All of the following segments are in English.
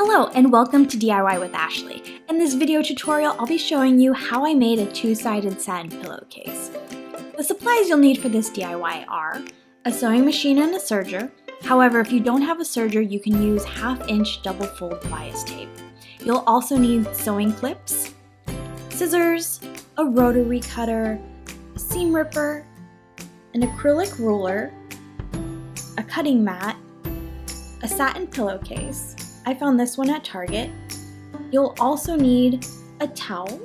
Hello and welcome to DIY with Ashley. In this video tutorial, I'll be showing you how I made a two-sided satin pillowcase. The supplies you'll need for this DIY are a sewing machine and a serger. However, if you don't have a serger, you can use 1/2" double fold bias tape. You'll also need sewing clips, scissors, a rotary cutter, a seam ripper, an acrylic ruler, a cutting mat, a satin pillowcase. I found this one at Target. You'll also need a towel,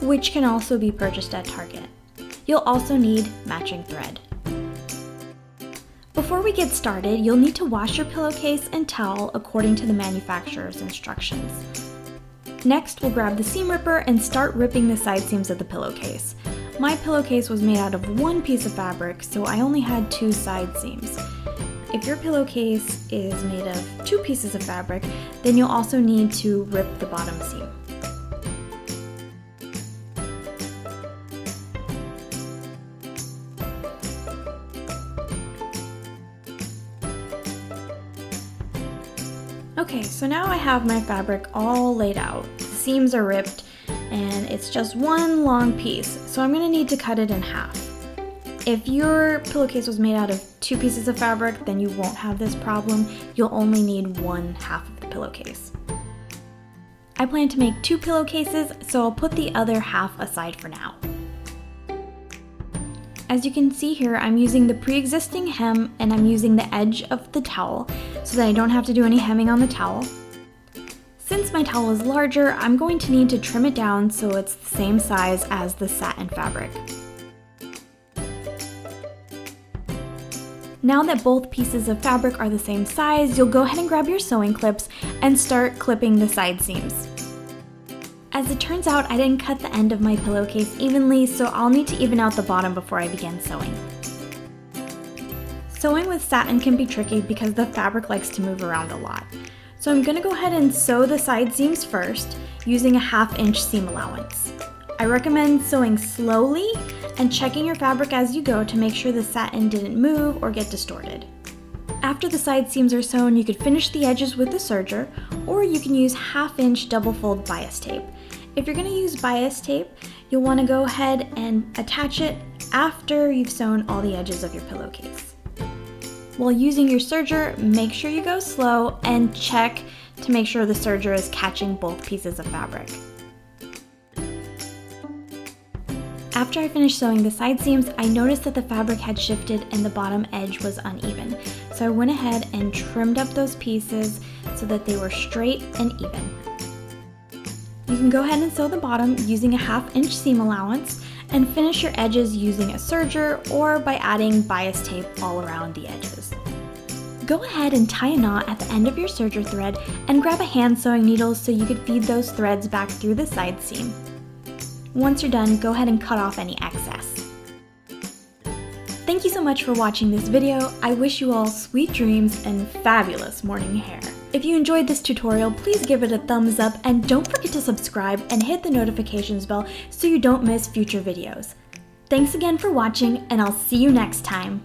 which can also be purchased at Target. You'll also need matching thread. Before we get started, you'll need to wash your pillowcase and towel according to the manufacturer's instructions. Next, we'll grab the seam ripper and start ripping the side seams of the pillowcase. My pillowcase was made out of one piece of fabric, so I only had 2 side seams. If your pillowcase is made of 2 pieces of fabric, then you'll also need to rip the bottom seam. Okay, so now I have my fabric all laid out. The seams are ripped and it's just one long piece, so I'm going to need to cut it in half. If your pillowcase was made out of 2 pieces of fabric, then you won't have this problem. You'll only need 1/2 of the pillowcase. I plan to make 2 pillowcases, so I'll put the other half aside for now. As you can see here, I'm using the pre-existing hem and I'm using the edge of the towel so that I don't have to do any hemming on the towel. Since my towel is larger, I'm going to need to trim it down so it's the same size as the satin fabric. Now that both pieces of fabric are the same size, you'll go ahead and grab your sewing clips and start clipping the side seams. As it turns out, I didn't cut the end of my pillowcase evenly, so I'll need to even out the bottom before I begin sewing. Sewing with satin can be tricky because the fabric likes to move around a lot. So I'm going to go ahead and sew the side seams first using a 1/2" seam allowance. I recommend sewing slowly and checking your fabric as you go to make sure the satin didn't move or get distorted. After the side seams are sewn, you could finish the edges with the serger, or you can use 1/2" double fold bias tape. If you're going to use bias tape, you'll want to go ahead and attach it after you've sewn all the edges of your pillowcase. While using your serger, make sure you go slow and check to make sure the serger is catching both pieces of fabric. After I finished sewing the side seams, I noticed that the fabric had shifted and the bottom edge was uneven. So I went ahead and trimmed up those pieces so that they were straight and even. You can go ahead and sew the bottom using a 1/2" seam allowance and finish your edges using a serger or by adding bias tape all around the edges. Go ahead and tie a knot at the end of your serger thread and grab a hand sewing needle so you could feed those threads back through the side seam. Once you're done, go ahead and cut off any excess. Thank you so much for watching this video. I wish you all sweet dreams and fabulous morning hair. If you enjoyed this tutorial, please give it a thumbs up and don't forget to subscribe and hit the notifications bell so you don't miss future videos. Thanks again for watching, and I'll see you next time.